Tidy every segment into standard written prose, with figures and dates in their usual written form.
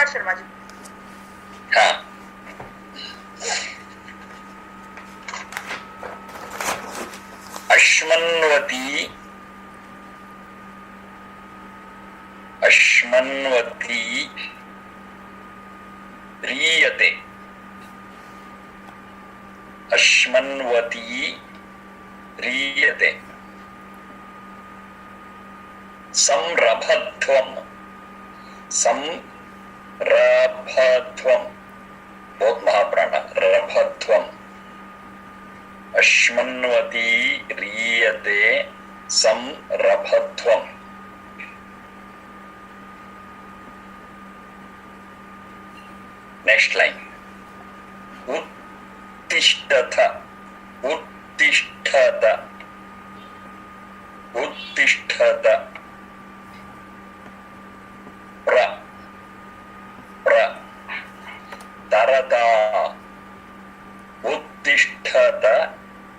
शर्मा जी। हाँ, अश्मन्वती रीयते, अश्मन्वती रीयते, संरभध्वम्, बहुत महाप्राण, रभध्वम्, अश्मन्वती रीयते संरभध्वम्। नेक्स्ट लाइन, उत्तिष्ठत, उत्तिष्ठत, उत्तिष्ठत, तरता, उत्तिष्ठत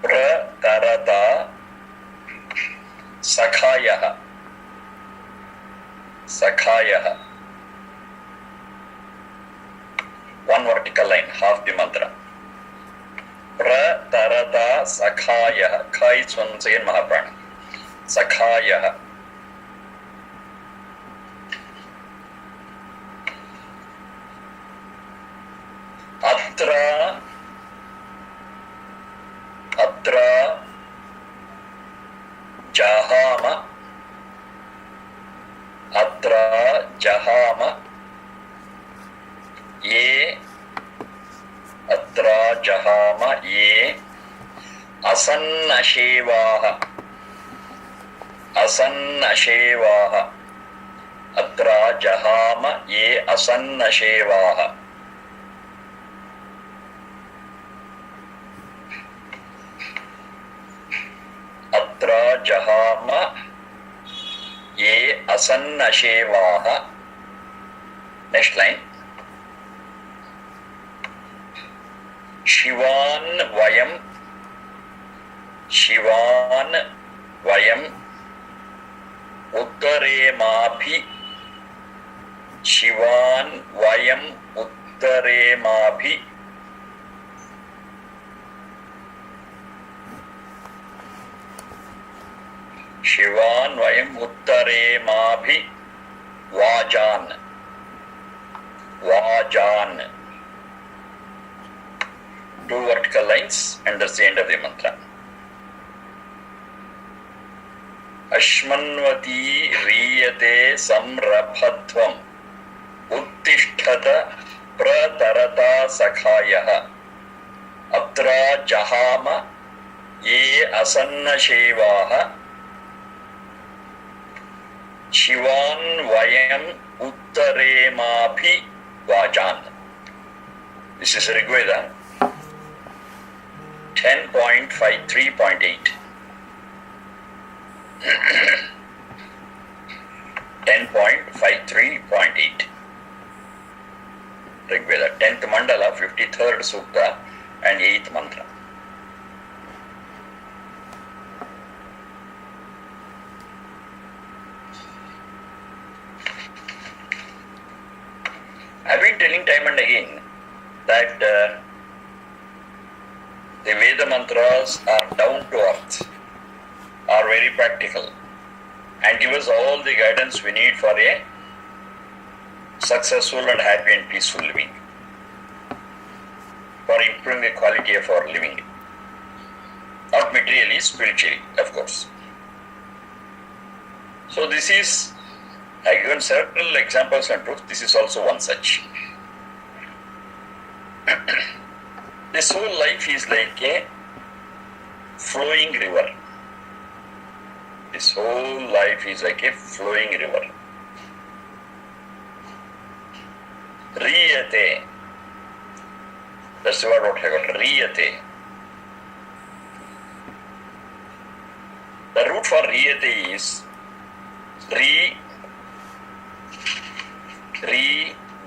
प्रतरता, सखायः, सखायः, one vertical line, half the mantra, प्रतरता सखायः, kha is one second mahaprana, सखायः, अत्र अत्र जहाम, अत्र जहाम, ये अत्र जहाम ये असन्नशेवाः, असन्नशेवाः, अत्र जहाम ये असन्नशेवाः, अत्र जहाम ये असन्नशेवाः। नेक्स्ट लाइन, शिवान् वयम्, शिवान् वयम् उत्तरेमाभि, शिवान् वयम् उत्तरेमाभि, शिवान् वयम् उत्तरेमाभि वाजान्, वाजान्, two vertical lines and that's the end of the mantra. अश्मन्वती रीयते संरभध्वम्, उत्तिष्ठत प्रतरता सखायः, अत्र जहाम ये असन्नशेवाः, शिवान् वयम् उत्तरेमाभि वाजान्. This is Rigveda 10.53.8. 10.53.8. Rigveda 10th mandala 53rd sukta and 8th mantra. I've been telling time and again that the Veda mantras are down to earth, are very practical, and give us all the guidance we need for a successful and happy and peaceful living, for improving the quality of our living, not materially, spiritually, of course. So this is, I have given several examples and proofs. This is also one such. This whole life is like a flowing river. This whole life is like a flowing river. Riyate. That's the word what I got. Riyate. The root for riyate is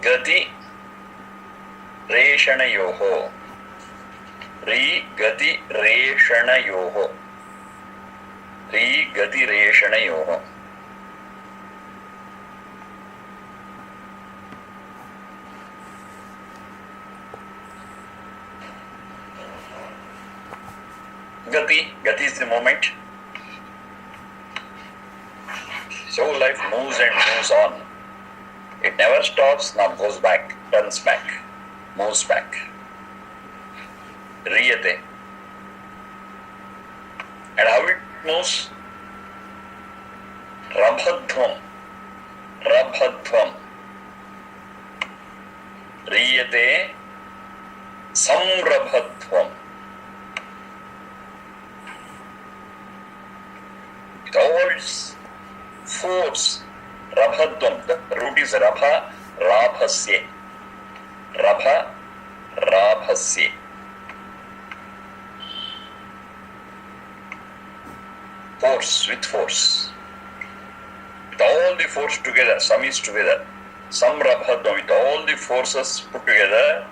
gati reshanayoho. Gati reshanayoho. Gati reshanayoho. Gati is the moment. So life moves and moves on. It never stops, nor goes back, turns back, moves back. Riyate. And how it moves? Rabhadhvam. Rabhadhvam. Riyate samrabhadhvam. With all its force, Rabhadhvam, the root is Rabha, Rabhasye. Rabha, Rabhasye. Force, with force. With all the force together, some is together. Some Rabhadhvam, with all the forces put together,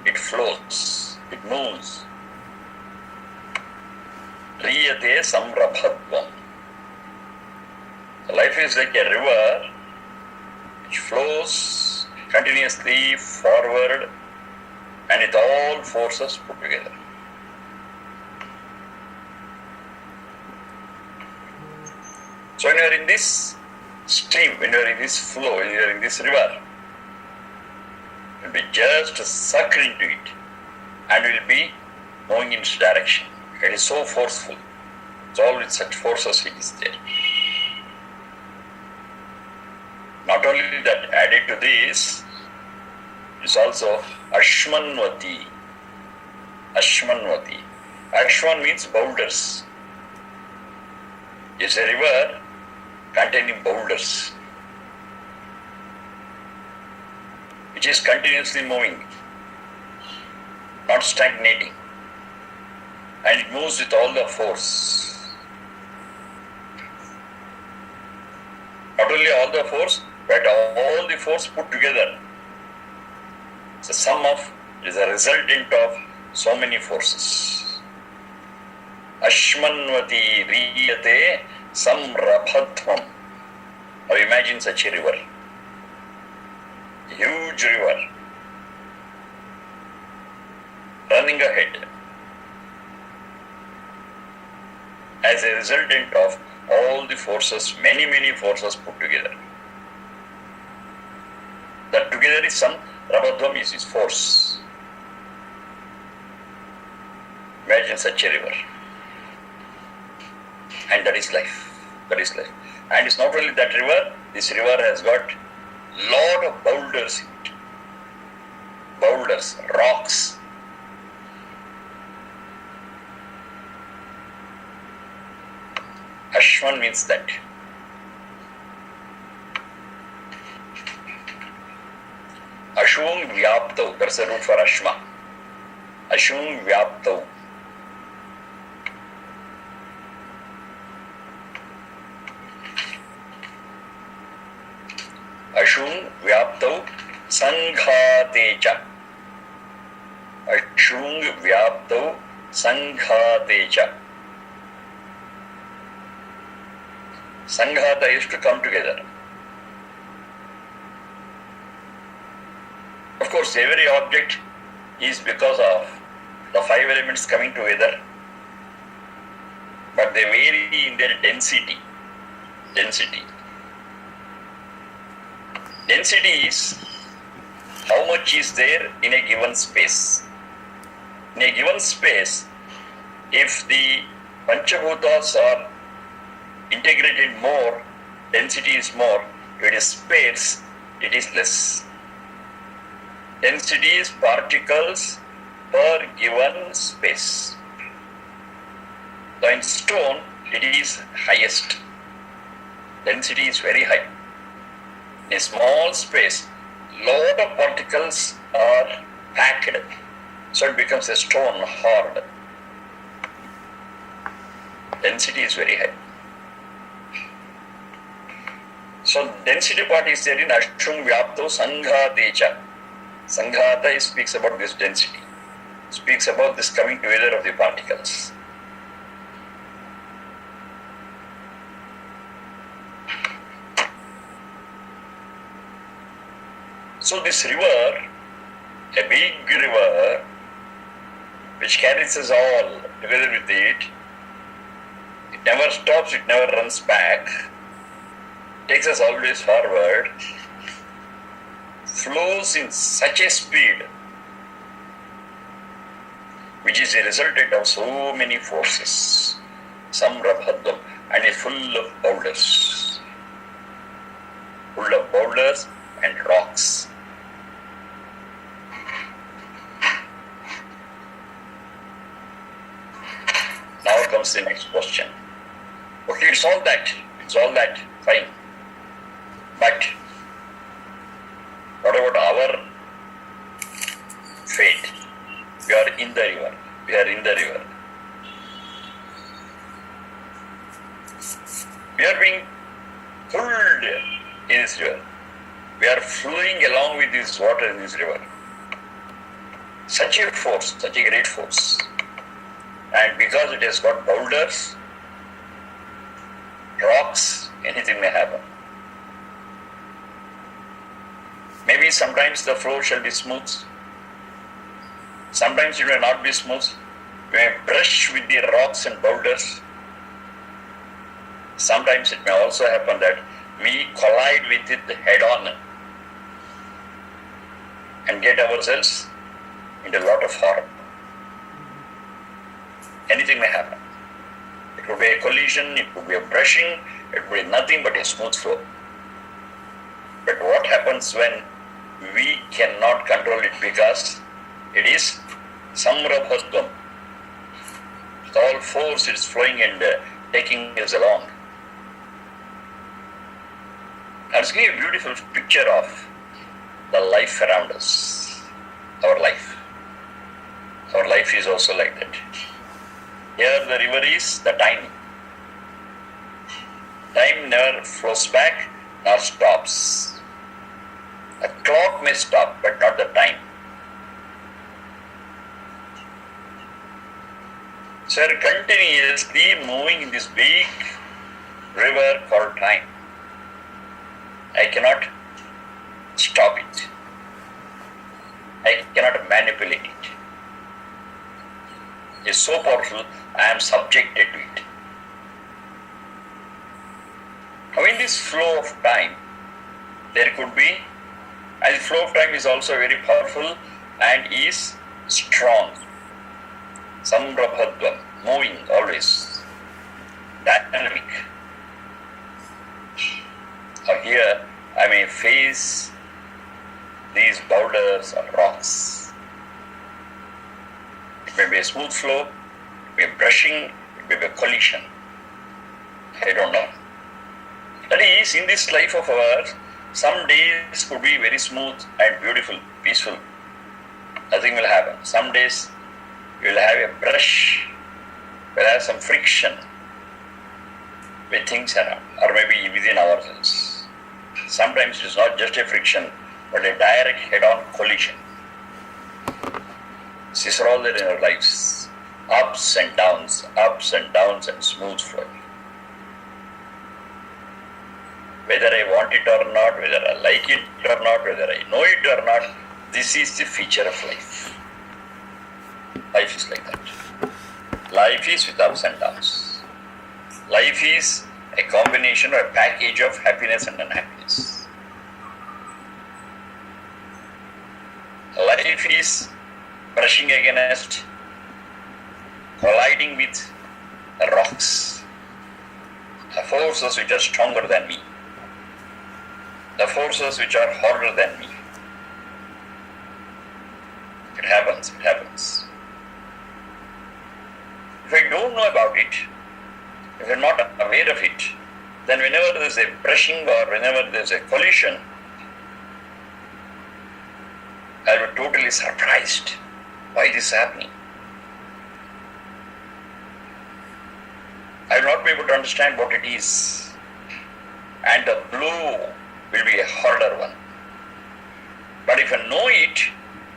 it flows, it moves. Riyate samrabhadhvam. Life is like a river which flows continuously forward and with all forces put together. So when you are in this stream, when you are in this flow, when you are in this river, you will be just sucked into it and will be moving in its direction. It is so forceful. It's all with such forces it is there. Not only that, added to this is also Ashmanvati. Ashmanvati. Ashman means boulders. It's a river containing boulders, which is continuously moving, not stagnating, and it moves with all the force. Not only all the force, but all the force put together. It's a sum of, it is a resultant of so many forces. Ashmanvati riyate samrabhadhvam. Now imagine such a river. A huge river running ahead as a resultant of all the forces, many forces put together. That together is some Rabhadhvam is his force. Imagine such a river. And that is life. That is life. And it's not only that river, this river has got lot of boulders in it. Boulders, rocks. Ashwan means that. Ashung vyaptau, that's the root for Ashma. Ashung vyaptau. Ashung vyaptau sanghatecha. Ashung vyaptau sanghatecha. Sanghata is to come together. Of course, every object is because of the five elements coming together, but they vary in their density. Density is how much is there in a given space. In a given space, if the Panchabhutas are integrated more, density is more. If it is sparse, it is less. Density is particles per given space. So in stone, it is highest. Density is very high. In a small space, lot of particles are packed, so it becomes a stone hard. Density is very high. So density part is there in Ashung Vyapto Sanghatecha. Sanghata speaks about this density, speaks about this coming together of the particles. So this river, a big river, which carries us all together with it, never stops, it never runs back, takes us always forward, flows in such a speed, which is a resultant of so many forces, samrabhadvam, and is full of boulders and rocks. Now comes the next question. Okay, it's all that, fine. But what about our fate? We are in the river. We are being pulled in this river. We are flowing along with this water in this river. Such a force, such a great force. And because it has got boulders, rocks, anything may happen. Maybe sometimes the flow shall be smooth. Sometimes it may not be smooth. We may brush with the rocks and boulders. Sometimes it may also happen that we collide with it head on and get ourselves into a lot of harm. Anything may happen. It could be a collision, it could be a brushing, it could be nothing but a smooth flow. But what happens when we cannot control it because it is samrabhadvam? With all force it is flowing and taking us along. Now let's give a beautiful picture of the life around us. Our life. Our life is also like that. Here the river is the time. Time never flows back nor stops. A clock may stop, but not the time. So we are continuously moving in this big river called time. I cannot stop it. I cannot manipulate it. It's so powerful, I am subjected to it. Now in this flow of time, there could be, and the flow of time is also very powerful and is strong. Samrabhadvam, moving always, dynamic. Now here I may face these boulders or rocks. It may be a smooth flow, it may be brushing, it may be a collision. I don't know. That is, in this life of ours, some days could be very smooth and beautiful, peaceful. Nothing will happen. Some days you will have a brush, will have some friction with things around, or maybe within ourselves. Sometimes it is not just a friction, but a direct head-on collision. These are all there in our lives. Ups and downs and smooth flowing. Whether I want it or not, whether I like it or not, whether I know it or not, this is the feature of life. Life is like that. Life is with ups and downs. Life is a combination or a package of happiness and unhappiness. Life is brushing against, colliding with rocks, the forces which are stronger than me, the forces which are harder than me. It happens. If I don't know about it, if I'm not aware of it, then whenever there's a brushing or whenever there's a collision, I'll be totally surprised. Why this is happening? I will not be able to understand what it is. And the blow will be a harder one. But if I know it,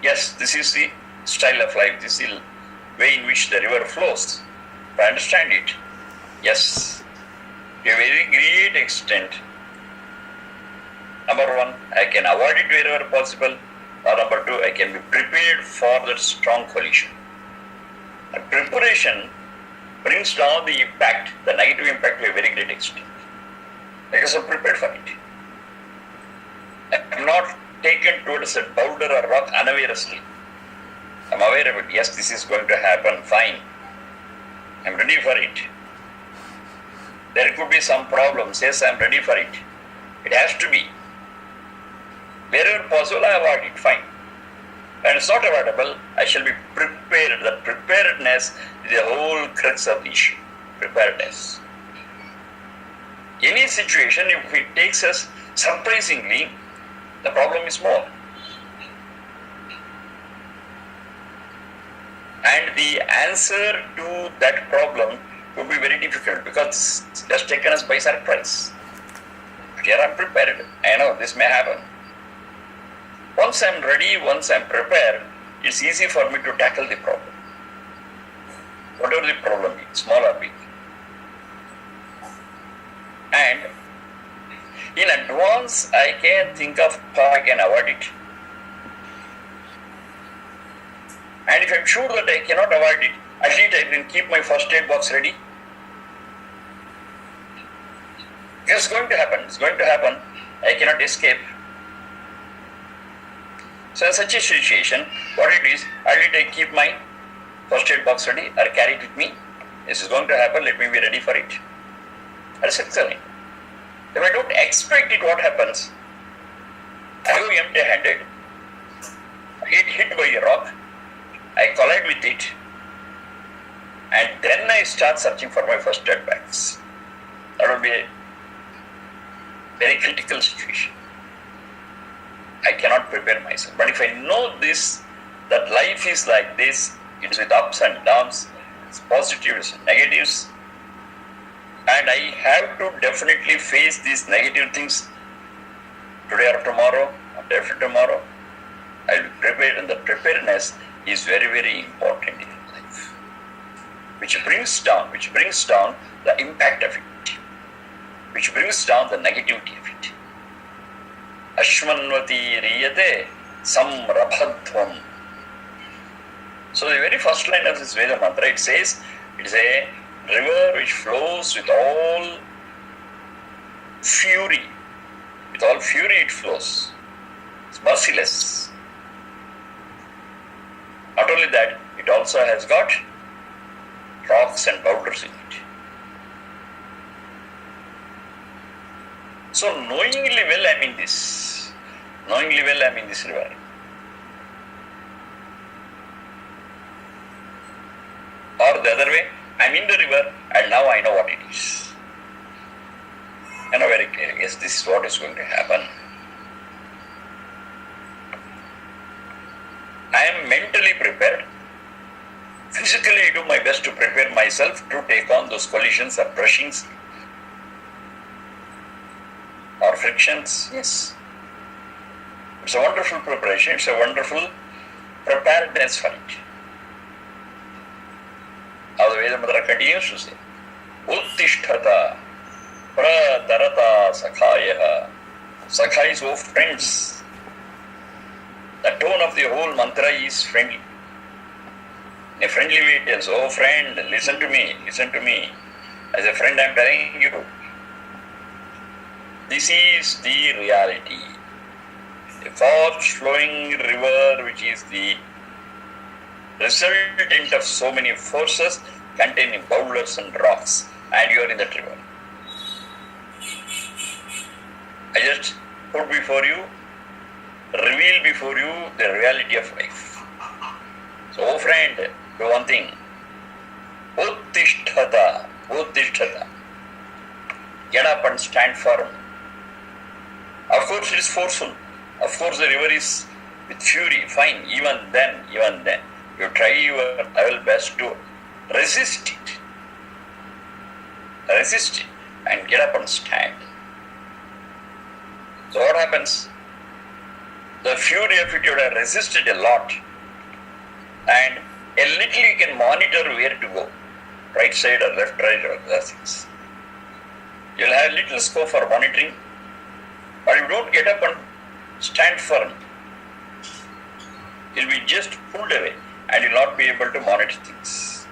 yes, this is the style of life, this is the way in which the river flows. If I understand it, yes, to a very great extent, number one, I can avoid it wherever possible, or number two, I can be prepared for that strong collision. And preparation brings down the impact, the negative impact to a very great extent. Because I'm prepared for it. I'm not taken towards a boulder or rock unawareously. I'm aware of it. Yes, this is going to happen. Fine. I'm ready for it. There could be some problems. Yes, I'm ready for it. It has to be. Wherever possible, I avoid it. Fine. And it's not avoidable, I shall be prepared. That preparedness is the whole crux of the issue. Preparedness. Any situation, if it takes us surprisingly, the problem is more. And the answer to that problem would be very difficult because it has taken us by surprise. But here I'm prepared. I know this may happen. Once I'm ready, once I'm prepared, it's easy for me to tackle the problem. Whatever the problem is, small or big. And in advance, I can think of how I can avoid it. And if I'm sure that I cannot avoid it, at least I can keep my first aid box ready. It's going to happen. It's going to happen. I cannot escape. So in such a situation, what it is, at least I keep my first aid box ready or carry it with me. This is going to happen. Let me be ready for it. That's excellent. If I don't expect it, what happens? I go empty-handed. I get hit by a rock. I collide with it. And then I start searching for my first aid bags. That will be a very critical situation. I cannot prepare myself. But if I know this, that life is like this, it's with ups and downs, it's positives and negatives, and I have to definitely face these negative things today or tomorrow, or day after tomorrow, I will prepare, and the preparedness is very, very important in life. Which brings down the impact of it, which brings down the negativity of it. Ashmanvati riyate samrabhadvam. So the very first line of this Veda mantra, it says, it is a river which flows with all fury. With all fury it flows. It's merciless. Not only that, it also has got rocks and boulders in it. So knowingly well I'm in this. Knowingly well I'm in this river. Or the other way, I'm in the river and now I know what it is. I know very clearly, yes, this is what is going to happen. I am mentally prepared. Physically I do my best to prepare myself to take on those collisions or brushings or frictions. Yes. It's a wonderful preparation. It's a wonderful preparedness for it. Now the Veda Mantra continues to say, Uttishtata pradarata sakhayaha. Sakha is, oh friends. The tone of the whole mantra is friendly. In a friendly way it tells, oh friend, listen to me, listen to me. As a friend I am telling you. This is the reality. A fast-flowing river which is the resultant of so many forces containing boulders and rocks, and you are in that river. I just put before you, reveal before you the reality of life. So, oh friend, do one thing. Uttishtata, uttishtata. Get up and stand firm. Of course it is forceful. Of course the river is with fury. Fine, even then. You try your level best to resist it. Resist it and get up and stand. So what happens? The fury of it you would have resisted a lot. And a little you can monitor where to go. Right side or left, right or other things. You'll have little scope for monitoring. But if you don't get up and stand firm, you'll be just pulled away and you'll not be able to monitor things.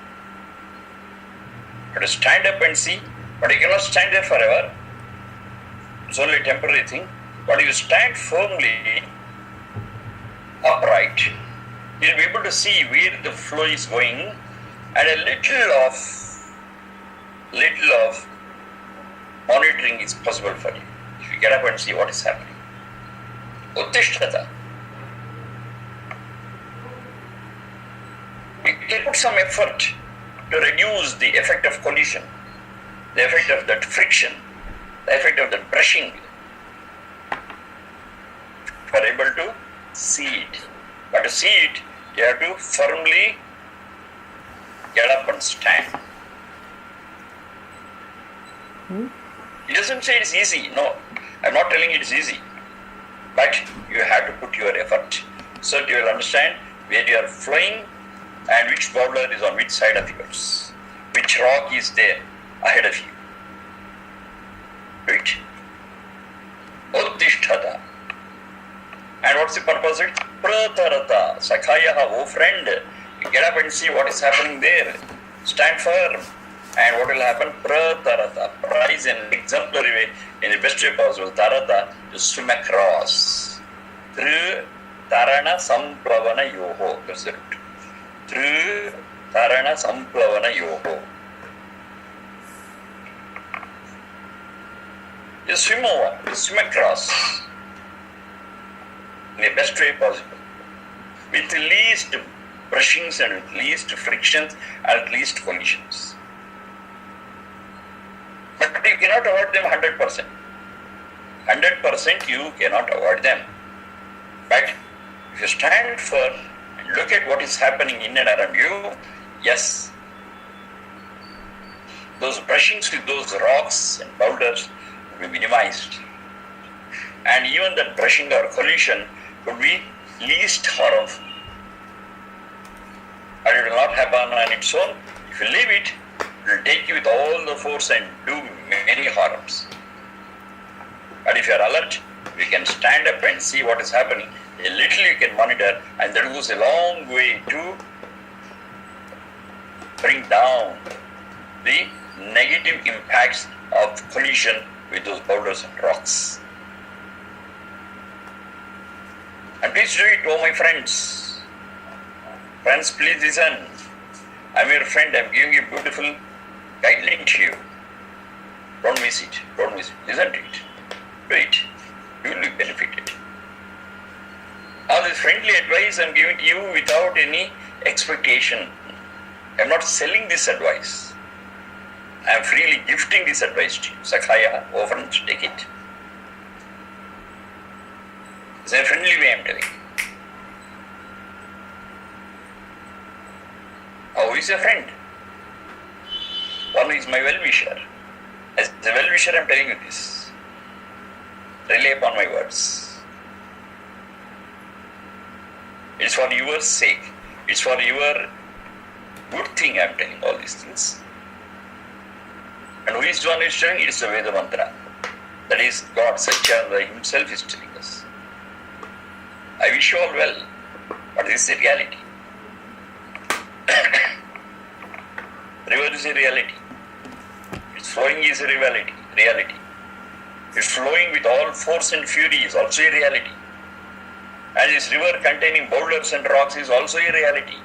You have to stand up and see, but you cannot stand there forever. It's only a temporary thing. But if you stand firmly upright, you'll be able to see where the flow is going, and a little of monitoring is possible for you. If you get up and see what is happening. Uttishtata. You can put some effort to reduce the effect of collision, the effect of that friction, the effect of the brushing. You are able to see it. But to see it, you have to firmly get up and stand. It doesn't say it's easy. No, I'm not telling it's easy. But you have to put your effort so that you will understand where you are flowing and which boulder is on which side of yours, which rock is there ahead of you. Right? Uttishtata. And what's the purpose of it? Pratarata. Sakhayaha, oh friend, you get up and see what is happening there. Stand firm. And what will happen? Pratarata. Pra is in an exemplary way, in the best way possible. Tarata, to swim across. Through Tarana Samplavana Yoho. That's the root. Through Tarana Samplavana Yoho. You swim over, you swim across in the best way possible, with the least brushings and with least frictions and least collisions. But you cannot avoid them 100%. 100% you cannot avoid them. But if you stand firm and look at what is happening in and around you, yes, those brushings with those rocks and boulders will be minimized. And even that brushing or collision would be least harmful. And it will not happen on its own. If you leave it, it will take you with all the force and do many harms. But if you are alert, you can stand up and see what is happening. A little you can monitor, and that goes a long way to bring down the negative impacts of collision with those boulders and rocks. And please do it, oh my friends. Friends, please listen. I'm your friend. I'm giving you a beautiful guideline to you. Don't miss it. Don't miss it. Listen to it. Do it. You will be benefited. Now this friendly advice I'm giving to you without any expectation. I'm not selling this advice. I'm freely gifting this advice to you. Sakhaya, oh friends, take it. It's a friendly way I'm telling. Who is a friend? One is my well-wisher. As a well-wisher, I'm telling you this. Rely upon my words. It's for your sake. It's for your good thing I'm telling all these things. And who is the one who is telling? It is the Veda mantra. That is God, Satchidananda himself is telling us. I wish you all well, but this is the reality. River is a reality. Its flowing is a reality. Its flowing with all force and fury is also a reality. And this river containing boulders and rocks is also a reality.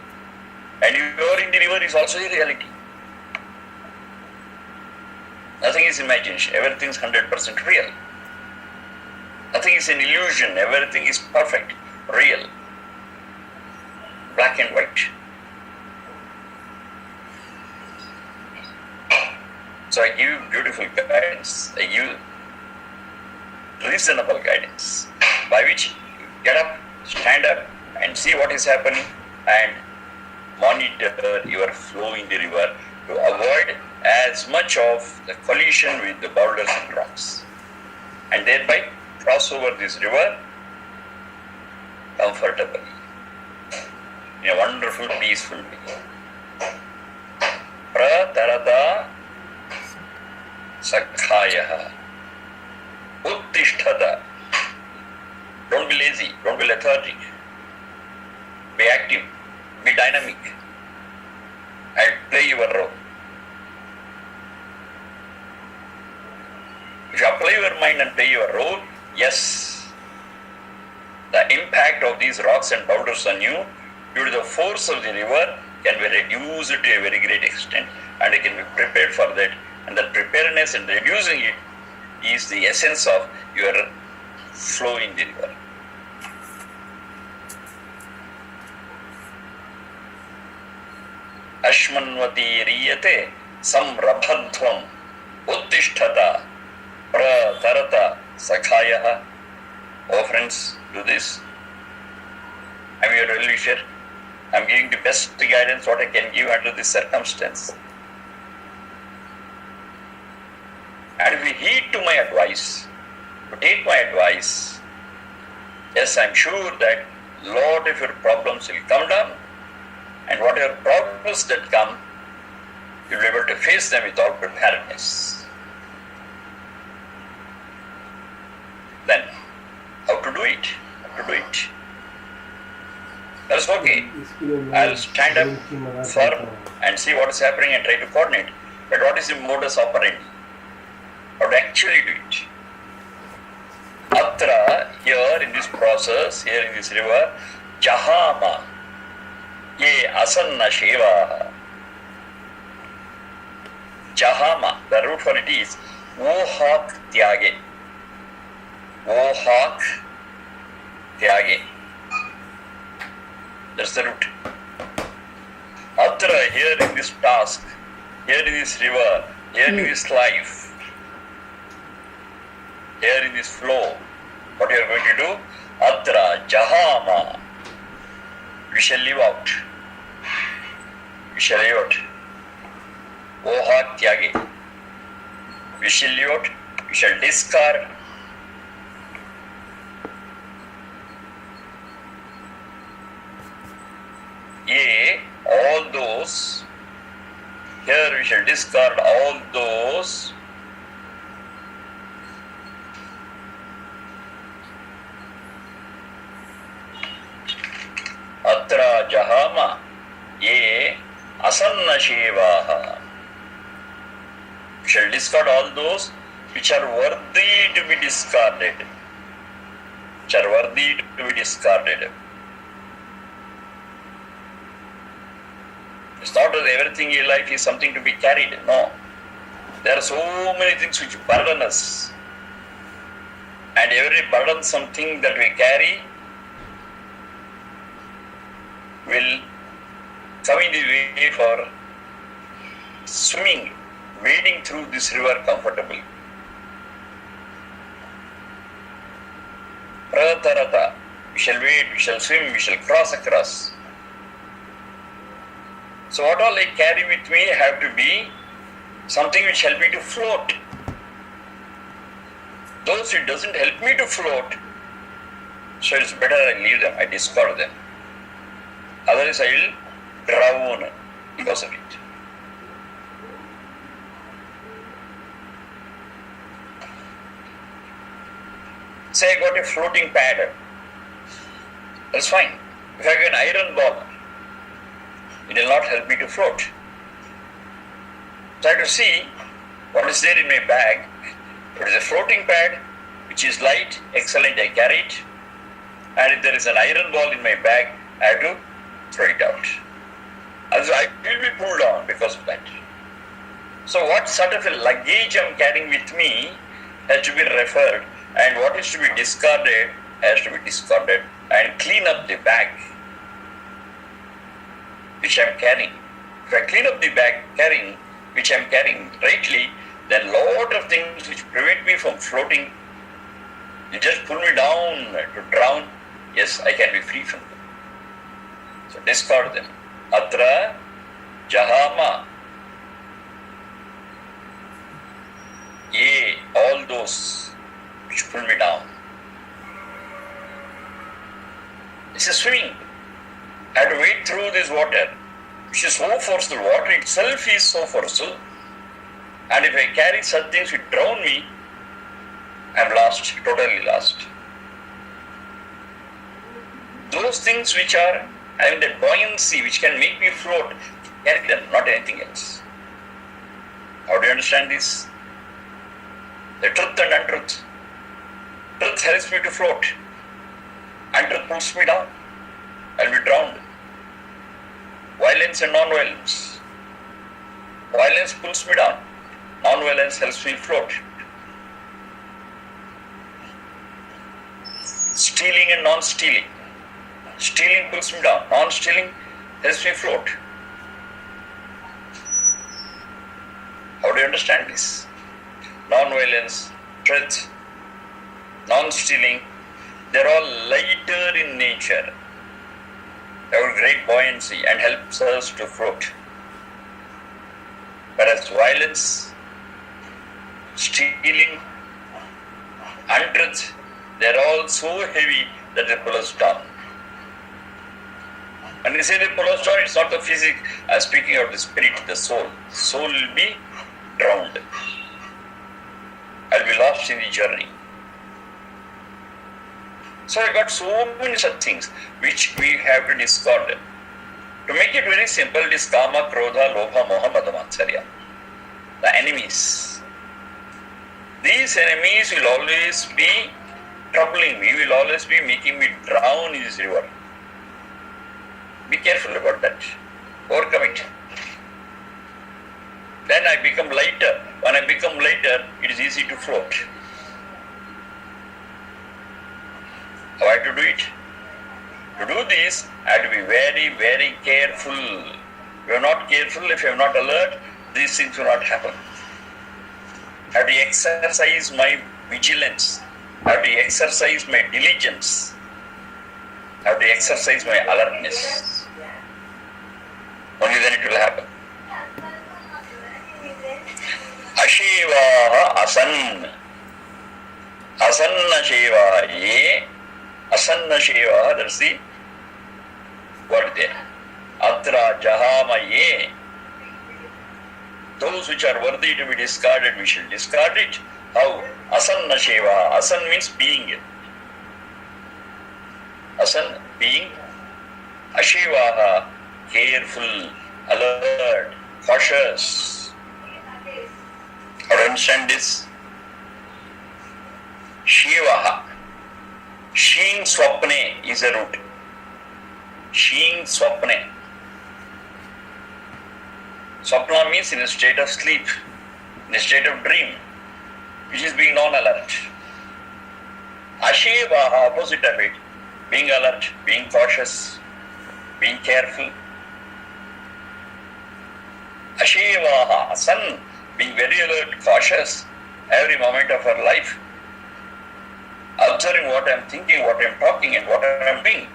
And you are in the river is also a reality. Nothing is imagination. Everything is 100% real. Nothing is an illusion. Everything is perfect, real, black and white. So I give you beautiful guidance. I give reasonable guidance by which you get up, stand up, and see what is happening and monitor your flow in the river to avoid as much of the collision with the boulders and rocks, and thereby cross over this river comfortably in a wonderful, peaceful way. Pratarata Sakhayaha Uttishtata. Don't be lazy, don't be lethargic. Be active, be dynamic, and play your role. determine and play your role, yes, the impact of these rocks and boulders on you due to the force of the river can be reduced to a very great extent, and you can be prepared for that. And that preparedness and reducing it is the essence of your flow in the river. Ashmanvati riyate samrabhadhvam uttishtata pratarata sakhayaha. Oh friends, do this. I'm your well-wisher. I'm giving the best guidance what I can give under this circumstance. And if you heed to my advice, to take my advice, yes, I'm sure that lot of your problems will come down, and whatever problems that come, you'll be able to face them with all preparedness. Then, how to do it? How to do it? That's okay. I'll stand up firm and see what is happening and try to coordinate. But what is the modus operandi? How to actually do it? Atra, here in this process, here in this river, Jahama, ye asanna sheva. Jahama, the root for it is Vohak Tyage. Vohak Tyage. That's the root. Atra, here in this task, here in this river, here in this life, here in this flow, what you are going to do? Atra Jahama. We shall live out. We shall live out. Voha Tyage. We shall live out. We shall discard. Yea, all those. Here we shall discard all those Atra Jahama ye asanna shevaha. We shall discard all those which are worthy to be discarded. Which are worthy to be discarded. It's not that everything in life is something to be carried. No. There are so many things which burden us. And every burdensome thing that we carry will come in the way for swimming, wading through this river comfortably. Pratarata, we shall wade, we shall swim, we shall cross across. So what all I carry with me have to be something which help me to float. Those it doesn't help me to float, so it's better I leave them, I discard them. Otherwise I will drown because of it. Say I got a floating pad. That's fine. If I get an iron ball, it will not help me to float. So I have to see what is there in my bag. If it is a floating pad, which is light, excellent, I carry it. And if there is an iron ball in my bag, I have to throw it out. Also, I will be pulled on because of that. So what sort of a luggage I am carrying with me has to be referred, and what is to be discarded has to be discarded, and clean up the bag which I am carrying. If I clean up the bag carrying, which I am carrying rightly, then lot of things which prevent me from floating, you just pull me down to drown, yes, I can be free from them. So discard them. Atra Jahama ye, all those which pull me down. It's a swimming. I have to wade through this water, which is so forceful. Water itself is so forceful. And if I carry such things which drown me, I am lost, totally lost. Those things which are having that buoyancy, which can make me float, carry them, not anything else. How do you understand this? The truth and untruth. Truth helps me to float. And truth pulls me down. I'll be drowned. Violence and non-violence. Violence pulls me down. Non-violence helps me float. Stealing and non-stealing. Stealing pulls me down. Non-stealing helps me float. How do you understand this? Non-violence, truth, non-stealing, they're all lighter in nature. They have great buoyancy and helps us to float. Whereas violence, stealing, untruth, they're all so heavy that they pull us down. When we say they pull us down, it's not the physic. I'm speaking of the spirit, the soul. Soul will be drowned. I'll be lost in the journey. So I got so many such things which we have to discard. To make it very simple, it is kama, krodha, lobha, moha, mada, matsarya. The enemies. These enemies will always be troubling me, will always be making me drown in this river. Be careful about that. Overcome it. Then I become lighter. When I become lighter, it is easy to float. How I have to do it? To do this, I have to be very, very careful. If you are not careful, if you are not alert, these things will not happen. I have to exercise my vigilance. I have to exercise my diligence. I have to exercise my alertness. Only then it will happen. Ashevaha asan. Asanna sheva ye. Asanna sheva, that's the word there. Atra jahama ye. Those which are worthy to be discarded, we shall discard it. How? Asanna sheva. Asan means being. Asan, being. Ashevaha, careful, alert, cautious. How do you understand this? Shivaha. Sheen swapne is a root. Sheen swapne. Swapna means in a state of sleep, in a state of dream, which is being non-alert. Ashevaha, opposite of it, being alert, being cautious, being careful. Ashevaha, sun, being very alert, cautious, every moment of our life, observing what I am thinking, what I am talking, and what I am doing.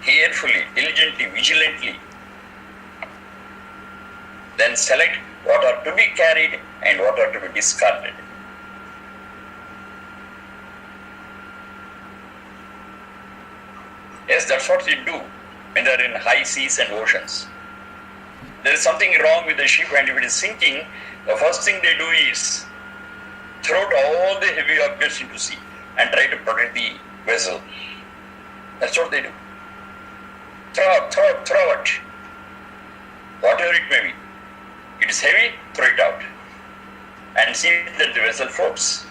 Carefully, diligently, vigilantly. Then select what are to be carried and what are to be discarded. Yes, that's what they do when they are in high seas and oceans. There is something wrong with the ship, and if it is sinking, the first thing they do is throw out all the heavy objects into sea and try to protect the vessel. That's what they do. Throw out. Whatever it may be. It is heavy, throw it out. And see that the vessel floats.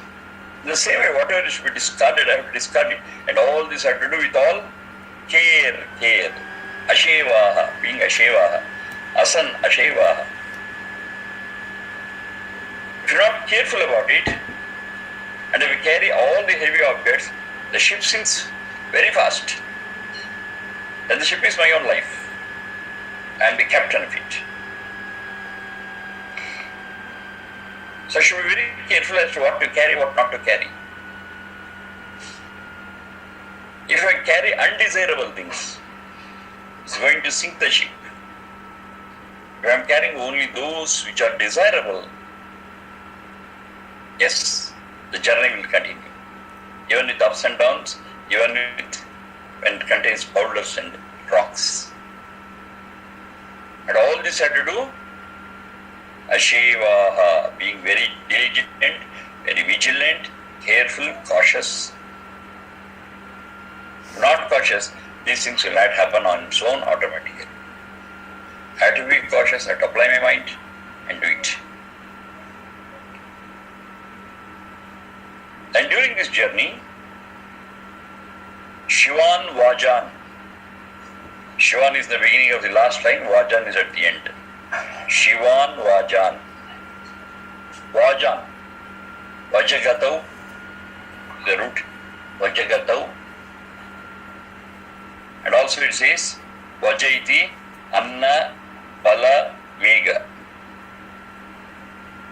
In the same way, whatever is to be discarded, I have to discard it. And all this I have to do with all care. Ashevaha, being Ashevaha. Asan, Ashevaha. If you are not careful about it, and if you carry all the heavy objects, the ship sinks very fast. Then the ship is my own life. I am the captain of it. So I should be very careful as to what to carry, what not to carry. If I carry undesirable things, it's going to sink the ship. If I am carrying only those which are desirable, yes, the journey will continue. Even with ups and downs, even with when it contains boulders and rocks. And all this I have to do, Ashevaha, being very diligent, very vigilant, careful, cautious. Not cautious, these things will not happen on its own automatically. I have to be cautious, I have to apply my mind and do it. And during during this journey, Shivan Vajan. Shivan is the beginning of the last line, Vajan is at the end. Shivan Vajan. Vajan. Vajagatau, the root, Vajagatau. And also it says, Vajaiti Anna Bala Vega.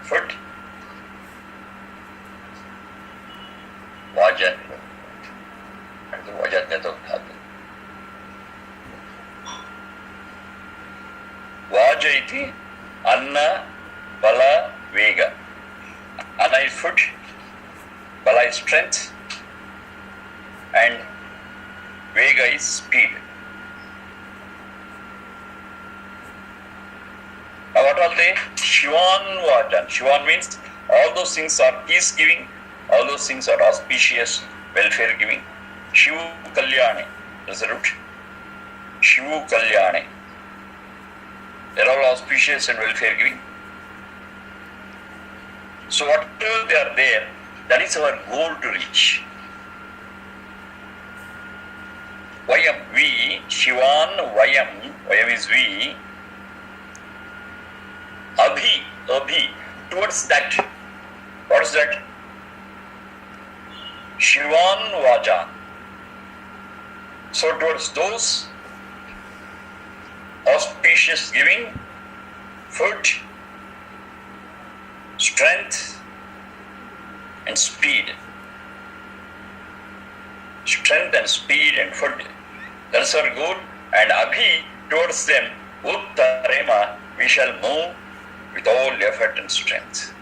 Foot. Vajan. Vajagatau. Vajaiti Anna Bala Vega. Anna is foot, Bala is strength, and Vega is speed. Now what are they? Shivan Vajan. Shivan means all those things are peace giving, all those things are auspicious, welfare giving. Shivu Kalyane is the root. Shivu Kalyane. They are all auspicious and welfare giving. So whatever they are there, that is our goal to reach. Vayam, we, Shivan, Vayam is we. Abhi, towards that. What is that? Shivan Vajan. So towards those auspicious giving, food, strength and speed. Strength and speed and food. That's our goal. And Abhi, towards them, Uttarema, we shall move with all effort and strength.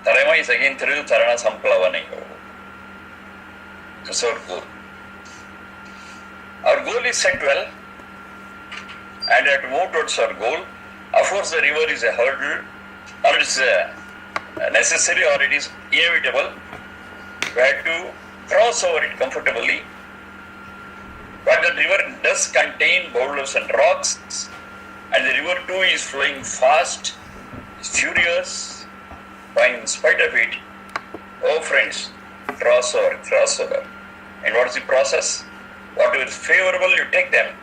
Tarema is again through Tarana Samplavana. That's our goal. Our goal is set well, and we have to move towards our goal. Of course, the river is a hurdle, or it is necessary, or it is inevitable. We have to cross over it comfortably. But the river does contain boulders and rocks, and the river too is flowing fast, is furious. But in spite of it, oh friends, cross over. And what is the process? Whatever is favorable, you take them.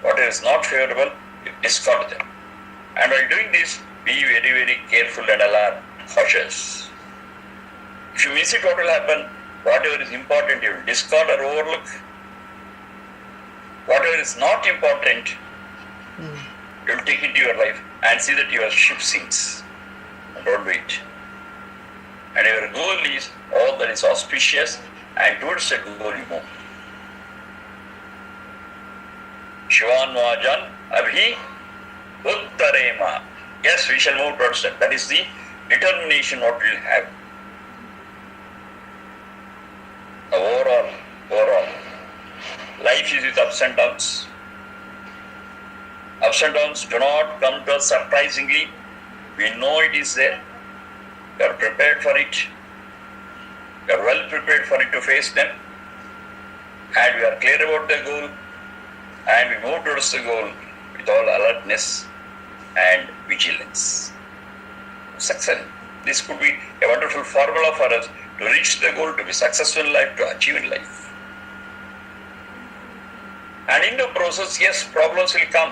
Whatever is not favorable, you discard them. And while doing this, be very, very careful and alert, cautious. If you miss it, what will happen? Whatever is important, you will discard or overlook. Whatever is not important, you will take into your life and see that your ship sinks. Don't do it. And your goal is all that is auspicious, and towards that goal you move. Shivan Vajan Abhi Uttarema. Yes, we shall move towards that. That is the determination what we will have. Overall, life is with ups and downs. Ups and downs do not come to us surprisingly. We know it is there. We are prepared for it. We are well prepared for it to face them. And we are clear about the goal. And we move towards the goal with all alertness and vigilance. Success. This could be a wonderful formula for us to reach the goal, to be successful in life, to achieve in life. And in the process, yes, problems will come.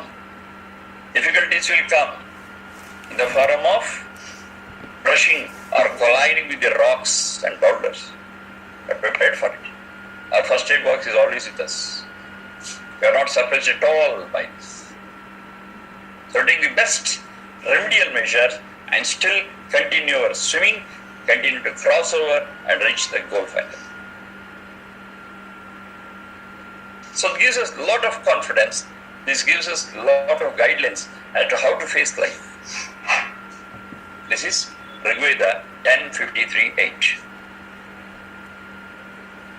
Difficulties will come in the form of brushing or colliding with the rocks and boulders. We are prepared for it. Our first aid box is always with us. We are not surprised at all by this. So take the best remedial measures and still continue our swimming, continue to cross over and reach the goal finally. So it gives us a lot of confidence. This gives us a lot of guidelines as to how to face life. This is Rigveda 10:53-8.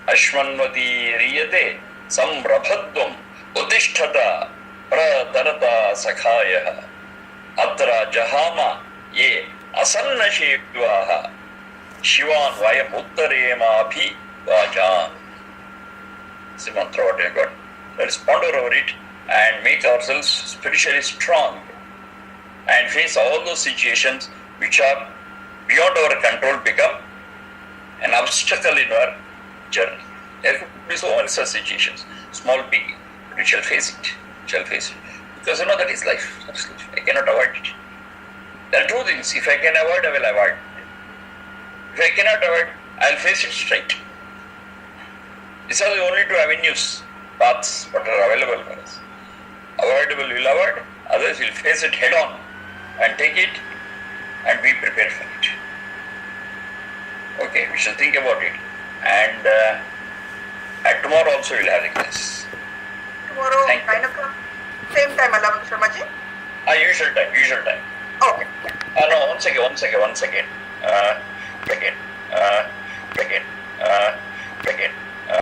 Ashmanvati riyate samrabhadvam utishtata pratarata sakhayah atra jahama ye asanna shivaha shivan vayam uttarema abhi vajan. This is mantra what I got. Let us ponder over it and make ourselves spiritually strong and face all those situations which are beyond our control become an obstacle in our journey. There could be so many such situations, small, big, but we shall face it. Because that is life. That's life. I cannot avoid it. There are two things. If I can avoid, I will avoid. If I cannot avoid, I will face it straight. These are the only two avenues, paths, what are available for us. Avoidable will avoid, others will face it head on and take it and be prepared for it. Okay, we shall think about it. And tomorrow also we will have the class. Tomorrow, 9 o'clock, same time, Sharmaji? Usual time. Okay. No, one second.